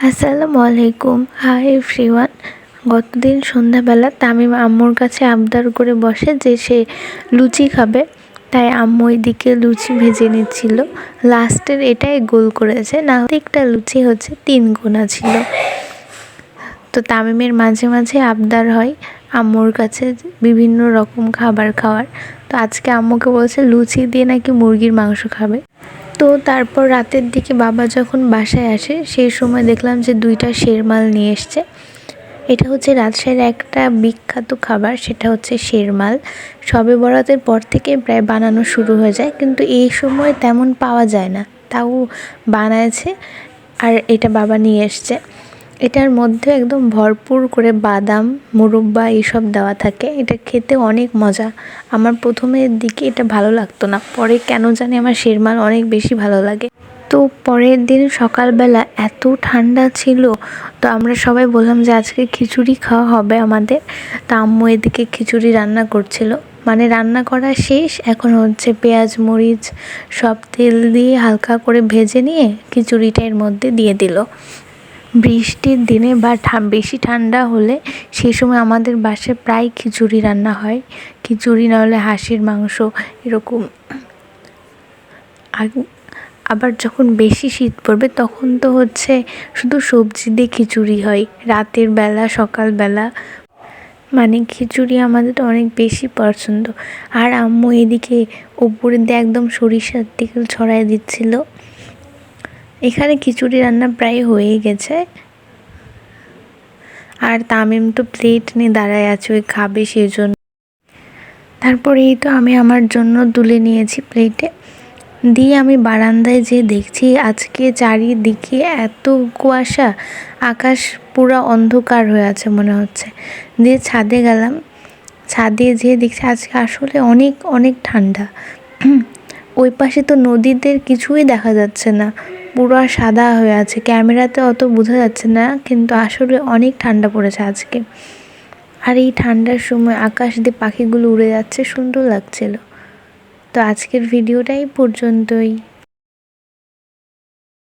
আসসালামু আলাইকুম। Hi everyone. গতদিন সন্ধ্যাবেলা তামিম আম্মুর কাছে আবদার করে বসে যে সে লুচি খাবে, তাই আম্মু এদিকে লুচি ভেজে নিচ্ছিল। লাস্টের এটাই গোল করেছে, না একটা লুচি হচ্ছে 3 গুণা ছিল। তো তামিমের মাঝে মাঝে আবদার হয় আম্মুর কাছে বিভিন্ন রকম খাবার খাওয়ার। তো আজকে আম্মুকে বলছে লুচি দিয়ে নাকি মুরগির মাংস খাবে। তো তারপর রাতের দিকে বাবা যখন বাসায় আসে সেই সময় দেখলাম যে 2টা শেরমাল নিয়ে এসছে। এটা হচ্ছে রাজশাহীর একটা বিখ্যাত খাবার, সেটা হচ্ছে শেরমাল। শবে বরাতের পর থেকে প্রায় বানানো শুরু হয়ে যায়, কিন্তু এই সময় তেমন পাওয়া যায় না, তাও বানাইছে। আর এটা বাবা নিয়ে এসছে। এটার মধ্যে একদম ভরপুর করে বাদাম, মুরব্বা এইসব দেওয়া থাকে। এটা খেতে অনেক মজা। আমার প্রথমের দিকে এটা ভালো লাগতো না, পরে কেন জানি আমার শেরমাল অনেক বেশি ভালো লাগে। তো পরের দিন সকালবেলা এত ঠান্ডা ছিল, তো আমরা সবাই বললাম যে আজকে খিচুড়ি খাওয়া হবে আমাদের। তা আম্মু এদিকে খিচুড়ি রান্না করছিল, মানে রান্না করা শেষ, এখন হচ্ছে পেঁয়াজ মরিচ সব তেল দিয়ে হালকা করে ভেজে নিয়ে খিচুড়িটা এর মধ্যে দিয়ে দিল। বৃষ্টির দিনে বা বেশি ঠান্ডা হলে সেই সময় আমাদের বাসায় প্রায় খিচুড়ি রান্না হয়। খিচুড়ি না হলে হাঁসের মাংস এরকম। আবার যখন বেশি শীত পড়বে তখন তো হচ্ছে শুধু সবজি দিয়ে খিচুড়ি হয় রাতের বেলা সকালবেলা। মানে খিচুড়ি আমাদের অনেক বেশি পছন্দ। আর আম্মু এদিকে ওপরে দিয়ে একদম সরিষার তেল ছড়াই দিচ্ছিল। এখানে খিচুড়ি রান্না প্রায় হয়ে গেছে। আর তামিম তো প্লেট নিয়ে দাঁড়ায় আছে, ওই খাবে সেই জন্য। তারপরে এই তো আমি আমার জন্য তুলে নিয়েছি প্লেটে দিয়ে আমি বারান্দায় যেয়ে দেখছি আজকে চারিদিকে এত কুয়াশা, আকাশ পুরো অন্ধকার হয়ে আছে মনে হচ্ছে। দিয়ে ছাদে গেলাম, ছাদে যেয়ে দেখছি আজকে আসলে অনেক অনেক ঠান্ডা। ওই পাশে তো নদীদের কিছুই দেখা যাচ্ছে না, পুরো সাদা হয়ে আছে। ক্যামেরাতে অত বোঝা যাচ্ছে না, কিন্তু আসলে অনেক ঠান্ডা পড়েছে আজকে। আর এই ঠান্ডার সময় আকাশ দিয়ে পাখিগুলো উড়ে যাচ্ছে, সুন্দর লাগছিল। তো আজকের ভিডিওটাই পর্যন্তই।